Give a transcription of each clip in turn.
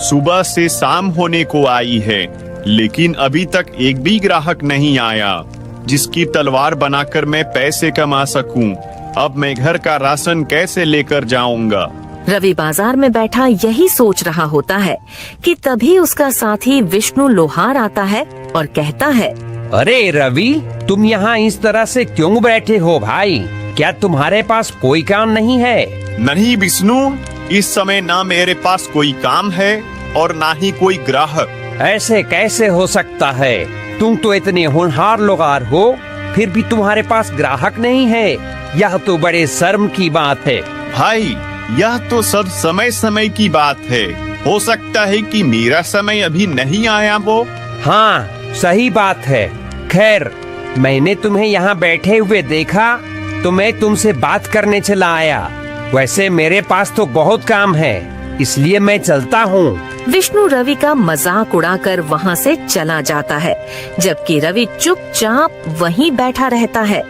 सुबह से शाम होने को आई है, लेकिन अभी तक एक भी ग्राहक नहीं आया जिसकी तलवार बनाकर मैं पैसे कमा सकूं। अब मैं घर का राशन कैसे लेकर जाऊंगा? रवि बाजार में बैठा यही सोच रहा होता है कि तभी उसका साथी विष्णु लोहार आता है और कहता है, अरे रवि, तुम यहाँ इस तरह से क्यों बैठे हो भाई? क्या तुम्हारे पास कोई काम नहीं है? नहीं विष्णु, इस समय ना मेरे पास कोई काम है और ना ही कोई ग्राहक। ऐसे कैसे हो सकता है? तुम तो इतने होनहार लोहार हो, फिर भी तुम्हारे पास ग्राहक नहीं है। यह तो बड़े शर्म की बात है। भाई, यह तो सब समय समय की बात है। हो सकता है कि मेरा समय अभी नहीं आया वो। हाँ, सही बात है। खैर, मैंने तुम्हें यहाँ बैठे हुए देखा तो मैं तुमसे बात करने चला आया। वैसे मेरे पास तो बहुत काम है, इसलिए मैं चलता हूँ। विष्णु रवि का मजाक उड़ाकर वहाँ से चला जाता है, जबकि रवि चुपचाप वहीं बैठा रहता है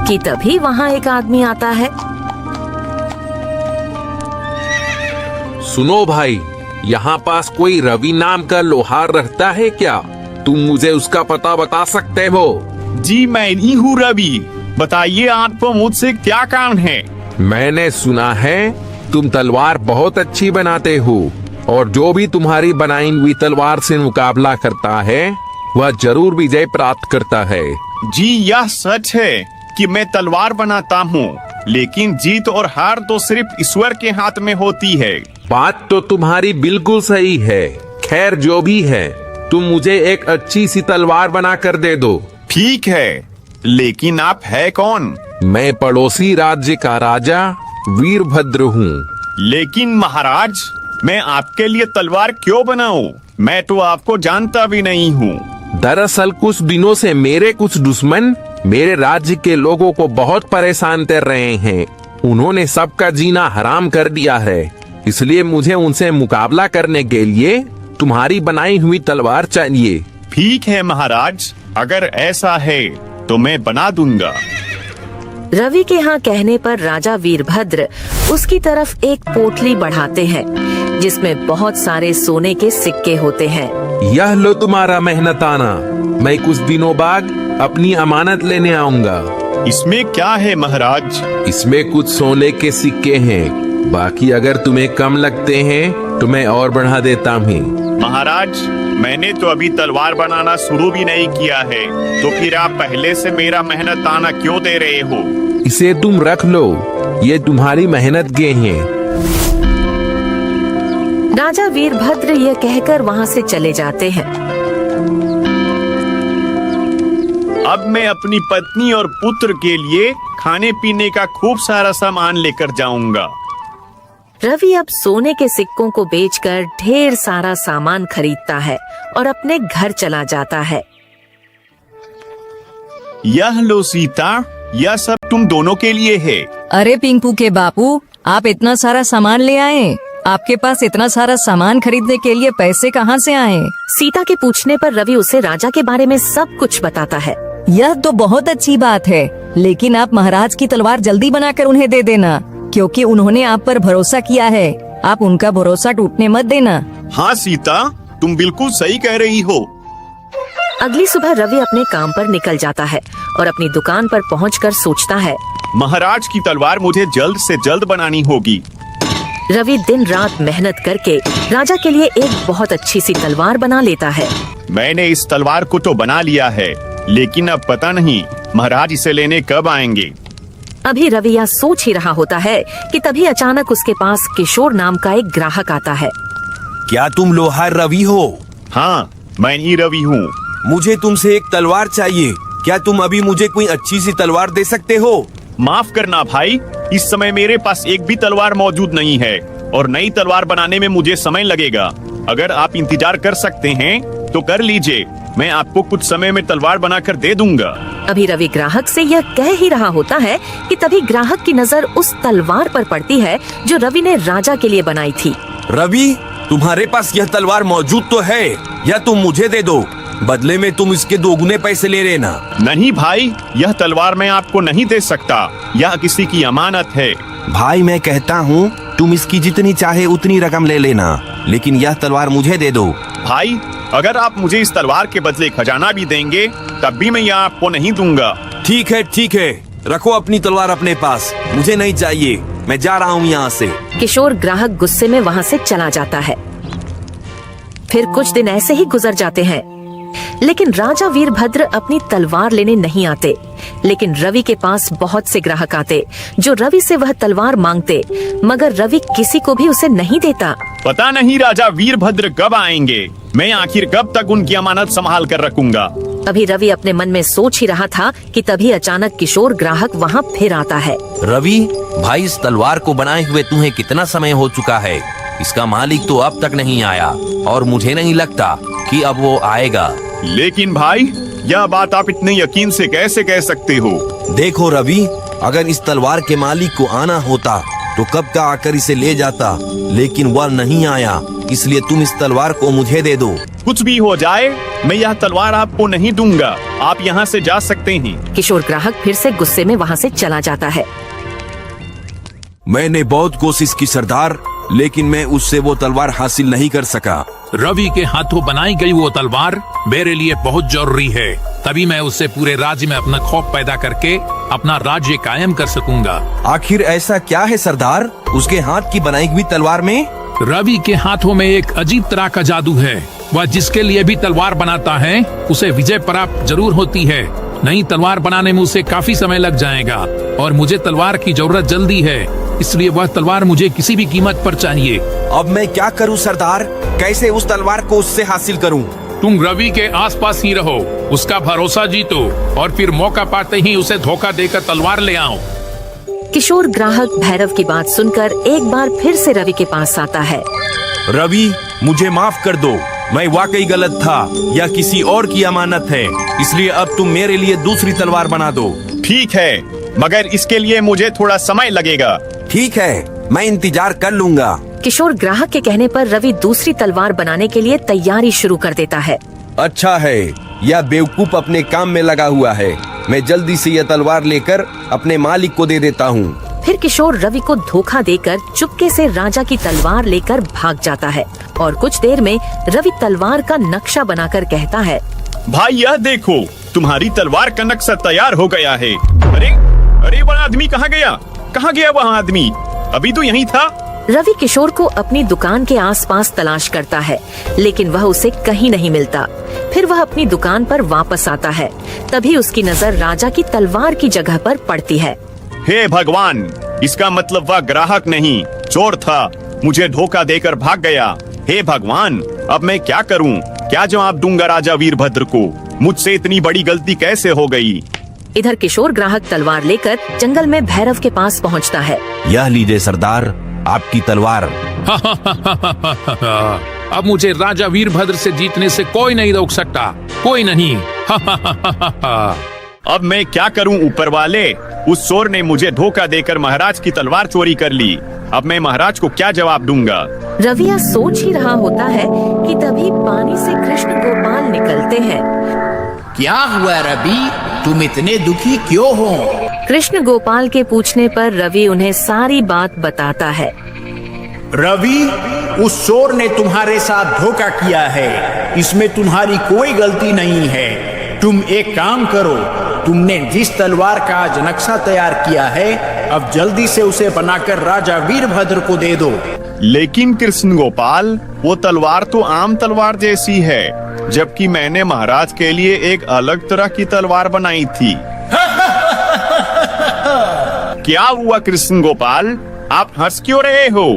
कि तभी वहाँ एक आदमी आता है। सुनो भाई, यहाँ पास कोई रवि नाम का लोहार रहता है क्या? तुम मुझे उसका पता बता सकते हो? जी मैं ही हूँ रवि, बताइए आपको मुझसे क्या काम है? मैंने सुना है तुम तलवार बहुत अच्छी बनाते हो और जो भी तुम्हारी बनाई हुई तलवार से मुकाबला करता है वह जरूर विजय प्राप्त करता है। जी यह सच है कि मैं तलवार बनाता हूँ, लेकिन जीत और हार तो सिर्फ ईश्वर के हाथ में होती है। बात तो तुम्हारी बिल्कुल सही है। खैर जो भी है, तुम मुझे एक अच्छी सी तलवार बना कर दे दो। ठीक है, लेकिन आप है कौन? मैं पड़ोसी राज्य का राजा वीरभद्र हूँ। लेकिन महाराज, मैं आपके लिए तलवार क्यों बनाऊं? मैं तो आपको जानता भी नहीं हूँ। दरअसल कुछ दिनों से मेरे कुछ दुश्मन मेरे राज्य के लोगों को बहुत परेशान कर रहे हैं। उन्होंने सबका जीना हराम कर दिया है, इसलिए मुझे उनसे मुकाबला करने के लिए तुम्हारी बनाई हुई तलवार चाहिए। ठीक है महाराज, अगर ऐसा है तो मैं बना दूंगा। रवि के यहाँ कहने पर राजा वीरभद्र उसकी तरफ एक पोटली बढ़ाते हैं जिसमें बहुत सारे सोने के सिक्के होते हैं। यह लो तुम्हारा मेहनताना, मैं कुछ दिनों बाद अपनी अमानत लेने आऊंगा। इसमें क्या है महाराज? इसमें कुछ सोने के सिक्के हैं, बाकी अगर तुम्हें कम लगते हैं तो मैं और बढ़ा देता हूँ। महाराज, मैंने तो अभी तलवार बनाना शुरू भी नहीं किया है, तो फिर आप पहले से मेरा मेहनताना क्यों दे रहे हो? इसे तुम रख लो, ये तुम्हारी मेहनत के हैं। राजा वीरभद्र यह कहकर वहाँ से चले जाते हैं। अब मैं अपनी पत्नी और पुत्र के लिए खाने पीने का खूब सारा सामान लेकर जाऊंगा। रवि अब सोने के सिक्कों को बेचकर ढेर सारा सामान खरीदता है और अपने घर चला जाता है। यह लो सीता, यह सब तुम दोनों के लिए है। अरे पिंकू के बापू, आप इतना सारा सामान ले आए? आपके पास इतना सारा सामान खरीदने के लिए पैसे कहाँ से आए? सीता के पूछने पर रवि उसे राजा के बारे में सब कुछ बताता है। यह तो बहुत अच्छी बात है, लेकिन आप महाराज की तलवार जल्दी बनाकर उन्हें दे देना, क्योंकि उन्होंने आप पर भरोसा किया है। आप उनका भरोसा टूटने मत देना। हाँ सीता, तुम बिल्कुल सही कह रही हो। अगली सुबह रवि अपने काम पर निकल जाता है और अपनी दुकान पर पहुंचकर सोचता है, महाराज की तलवार मुझे जल्द से जल्द बनानी होगी। रवि दिन रात मेहनत करके राजा के लिए एक बहुत अच्छी सी तलवार बना लेता है। मैंने इस तलवार को तो बना लिया है, लेकिन अब पता नहीं महाराज इसे लेने कब आएंगे। अभी रवि यह सोच ही रहा होता है कि तभी अचानक उसके पास किशोर नाम का एक ग्राहक आता है। क्या तुम लोहार रवि हो? हाँ, मैं ही रवि हूँ। मुझे तुमसे एक तलवार चाहिए। क्या तुम अभी मुझे कोई अच्छी सी तलवार दे सकते हो? माफ करना भाई, इस समय मेरे पास एक भी तलवार मौजूद नहीं है और नई तलवार बनाने में मुझे समय लगेगा। अगर आप इंतजार कर सकते हैं तो कर लीजिए, मैं आपको कुछ समय में तलवार बनाकर दे दूंगा। अभी रवि ग्राहक से यह कह ही रहा होता है कि तभी ग्राहक की नजर उस तलवार पर पड़ती है जो रवि ने राजा के लिए बनाई थी। रवि, तुम्हारे पास यह तलवार मौजूद तो है, या तुम मुझे दे दो, बदले में तुम इसके दोगुने पैसे ले लेना। नहीं भाई, यह तलवार मैं आपको नहीं दे सकता, यह किसी की अमानत है। भाई मैं कहता हूँ तुम इसकी जितनी चाहे उतनी रकम ले लेना, लेकिन यह तलवार मुझे दे दो। भाई अगर आप मुझे इस तलवार के बदले खजाना भी देंगे तब भी मैं यह आपको नहीं दूंगा। ठीक है, रखो अपनी तलवार अपने पास, मुझे नहीं चाहिए, मैं जा रहा हूँ यहाँ से। किशोर ग्राहक गुस्से में वहाँ से चला जाता है। फिर कुछ दिन ऐसे ही गुजर जाते हैं, लेकिन राजा वीरभद्र अपनी तलवार लेने नहीं आते। लेकिन रवि के पास बहुत से ग्राहक आते जो रवि से वह तलवार मांगते, मगर रवि किसी को भी उसे नहीं देता। पता नहीं राजा वीरभद्र कब आएंगे, मैं आखिर कब तक उनकी अमानत संभाल कर रखूंगा। अभी रवि अपने मन में सोच ही रहा था कि तभी अचानक किशोर ग्राहक वहाँ फिर आता है। रवि भाई, इस तलवार को बनाए हुए तुम्हें कितना समय हो चुका है? इसका मालिक तो अब तक नहीं आया और मुझे नहीं लगता कि अब वो आएगा। लेकिन भाई यह बात आप इतने यकीन से कैसे कह सकते हो? देखो रवि, अगर इस तलवार के मालिक को आना होता तो कब का आकर इसे ले जाता, लेकिन वह नहीं आया, इसलिए तुम इस तलवार को मुझे दे दो। कुछ भी हो जाए मैं यह तलवार आपको नहीं दूंगा, आप यहाँ से जा सकते हैं। किशोर ग्राहक फिर से गुस्से में वहाँ से चला जाता है। मैंने बहुत कोशिश की सरदार, लेकिन मैं उससे वो तलवार हासिल नहीं कर सका। रवि के हाथों बनाई गई वो तलवार मेरे लिए बहुत जरूरी है, तभी मैं उससे पूरे राज्य में अपना खौफ पैदा करके अपना राज्य कायम कर सकूंगा। आखिर ऐसा क्या है सरदार उसके हाथ की बनाई हुई तलवार में? रवि के हाथों में एक अजीब तरह का जादू है। वह जिसके लिए भी तलवार बनाता है उसे विजय प्राप्त जरूर होती है। नई तलवार बनाने में उसे काफी समय लग जाएगा और मुझे तलवार की जरूरत जल्दी है, इसलिए वह तलवार मुझे किसी भी कीमत पर चाहिए। अब मैं क्या करूं सरदार? कैसे उस तलवार को उससे हासिल करूं? तुम रवि के आसपास ही रहो, उसका भरोसा जीतो और फिर मौका पाते ही उसे धोखा देकर तलवार ले आओ। किशोर ग्राहक भैरव की बात सुनकर एक बार फिर से रवि के पास आता है। रवि मुझे माफ कर दो, मैं वाकई गलत था, यह किसी और की अमानत है, इसलिए अब तुम मेरे लिए दूसरी तलवार बना दो। ठीक है, मगर इसके लिए मुझे थोड़ा समय लगेगा। ठीक है, मैं इंतजार कर लूंगा। किशोर ग्राहक के कहने पर रवि दूसरी तलवार बनाने के लिए तैयारी शुरू कर देता है। अच्छा है, यह बेवकूफ अपने काम में लगा हुआ है, मैं जल्दी से यह तलवार लेकर अपने मालिक को दे देता हूँ। फिर किशोर रवि को धोखा देकर चुपके से राजा की तलवार लेकर भाग जाता है और कुछ देर में रवि तलवार का नक्शा बनाकर कहता है, भाई यह देखो, तुम्हारी तलवार का नक्शा तैयार हो गया है। अरे अरे वह आदमी कहाँ गया? कहाँ गया वह आदमी? अभी तो यहीं था। रवि किशोर को अपनी दुकान के आसपास तलाश करता है, लेकिन वह उसे कहीं नहीं मिलता। फिर वह अपनी दुकान पर वापस आता है, तभी उसकी नजर राजा की तलवार की जगह पर पड़ती है। हे भगवान, इसका मतलब वह ग्राहक नहीं चोर था, मुझे धोखा देकर भाग गया। हे भगवान, अब मैं क्या करूं? क्या जवाब दूंगा राजा वीरभद्र को? मुझसे इतनी बड़ी गलती कैसे हो गई? इधर किशोर ग्राहक तलवार लेकर जंगल में भैरव के पास पहुंचता है। यह लीजिए सरदार, आपकी तलवार। अब मुझे राजा वीरभद्र से जीतने से कोई नहीं रोक सकता, कोई नहीं। अब मैं क्या करूं ऊपर वाले? उस चोर ने मुझे धोखा देकर महाराज की तलवार चोरी कर ली। अब मैं महाराज को क्या जवाब दूंगा? रवि यह सोच ही रहा होता है कि तभी पानी से कृष्ण गोपाल निकलते हैं। क्या हुआ रवि, तुम इतने दुखी क्यों हो? कृष्ण गोपाल के पूछने पर रवि उन्हें सारी बात बताता है। रवि, उस चोर ने तुम्हारे साथ धोखा किया है, इसमें तुम्हारी कोई गलती नहीं है। तुम एक काम करो, तुमने जिस तलवार का आज नक्शा तैयार किया है, अब जल्दी से उसे बनाकर राजा वीरभद्र को दे दो। लेकिन कृष्ण गोपाल, वो तलवार तो आम तलवार जैसी है, जबकि मैंने महाराज के लिए एक अलग तरह की तलवार बनाई थी। क्या हुआ कृष्ण गोपाल, आप हंस क्यों रहे हो?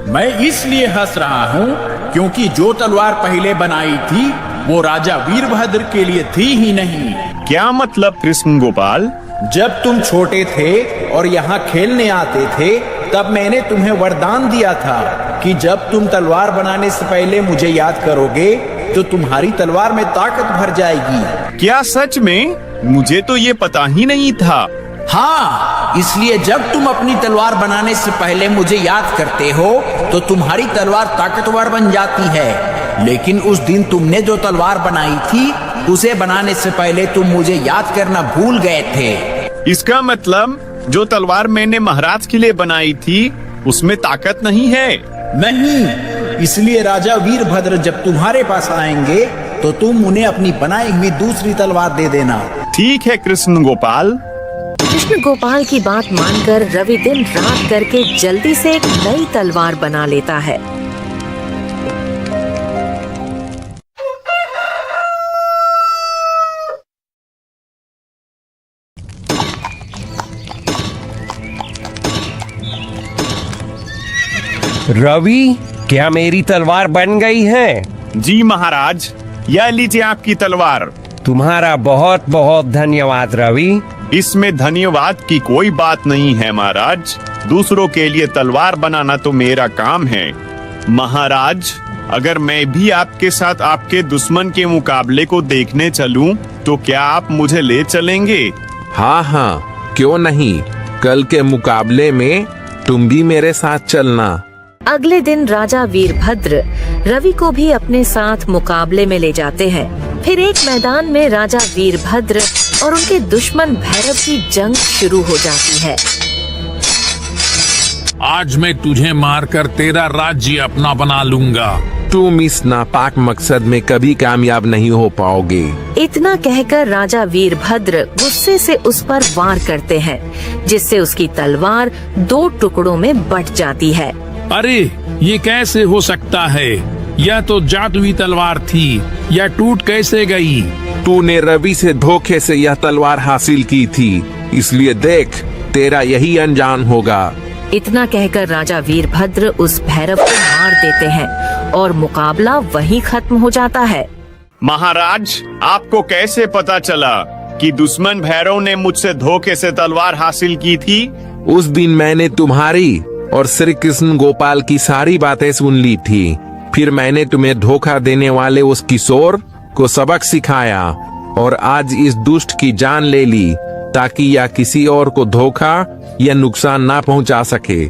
मैं इसलिए हंस रहा हूँ क्योंकि जो तलवार पहले बनाई थी वो राजा वीरभद्र के लिए थी ही नहीं। क्या मतलब कृष्ण गोपाल? जब तुम छोटे थे और यहाँ खेलने आते थे, तब मैंने तुम्हें वरदान दिया था कि जब तुम तलवार बनाने से पहले मुझे याद करोगे तो तुम्हारी तलवार में ताकत भर जाएगी। क्या सच में? मुझे तो ये पता ही नहीं था। हाँ, इसलिए जब तुम अपनी तलवार बनाने से पहले मुझे याद करते हो तो तुम्हारी तलवार ताकतवर बन जाती है। लेकिन उस दिन तुमने जो तलवार बनाई थी, उसे बनाने से पहले तुम मुझे याद करना भूल गए थे। इसका मतलब जो तलवार मैंने महाराज के लिए बनाई थी उसमें ताकत नहीं है। नहीं, इसलिए राजा वीरभद्र जब तुम्हारे पास आएंगे तो तुम उन्हें अपनी बनाई हुई दूसरी तलवार दे देना। ठीक है कृष्ण गोपाल। कृष्ण गोपाल की बात मानकर रवि दिन रात करके जल्दी से एक नई तलवार बना लेता है। रवि, क्या मेरी तलवार बन गई है? जी महाराज, यह लीजिए आपकी तलवार। तुम्हारा बहुत बहुत धन्यवाद रवि। इसमें धन्यवाद की कोई बात नहीं है महाराज। दूसरों के लिए तलवार बनाना तो मेरा काम है। महाराज, अगर मैं भी आपके साथ आपके दुश्मन के मुकाबले को देखने चलूं, तो क्या आप मुझे ले चलेंगे? हाँ हाँ, क्यों नहीं। कल के मुकाबले में तुम भी मेरे साथ चलना। अगले दिन राजा वीरभद्र रवि को भी अपने साथ मुकाबले में ले जाते हैं। फिर एक मैदान में राजा वीरभद्र और उनके दुश्मन भैरव की जंग शुरू हो जाती है। आज मैं तुझे मारकर तेरा राज्य अपना बना लूंगा। तुम इस नापाक मकसद में कभी कामयाब नहीं हो पाओगे। इतना कहकर राजा वीरभद्र गुस्से से उस पर वार करते हैं, जिससे उसकी तलवार 2 टुकड़ों में बंट जाती है। अरे, ये कैसे हो सकता है? यह तो जादुई तलवार थी, यह टूट कैसे गई? तूने रवि से धोखे से यह तलवार हासिल की थी, इसलिए देख, तेरा यही अंजाम होगा। इतना कहकर राजा वीरभद्र उस भैरव को मार देते हैं और मुकाबला वहीं खत्म हो जाता है। महाराज, आपको कैसे पता चला कि दुश्मन भैरव ने मुझसे धोखे से तलवार हासिल की थी? उस दिन मैंने तुम्हारी और श्री कृष्ण गोपाल की सारी बातें सुन ली थी। फिर मैंने तुम्हें धोखा देने वाले उस किशोर को सबक सिखाया और आज इस दुष्ट की जान ले ली, ताकि यह किसी और को धोखा या नुकसान ना पहुंचा सके।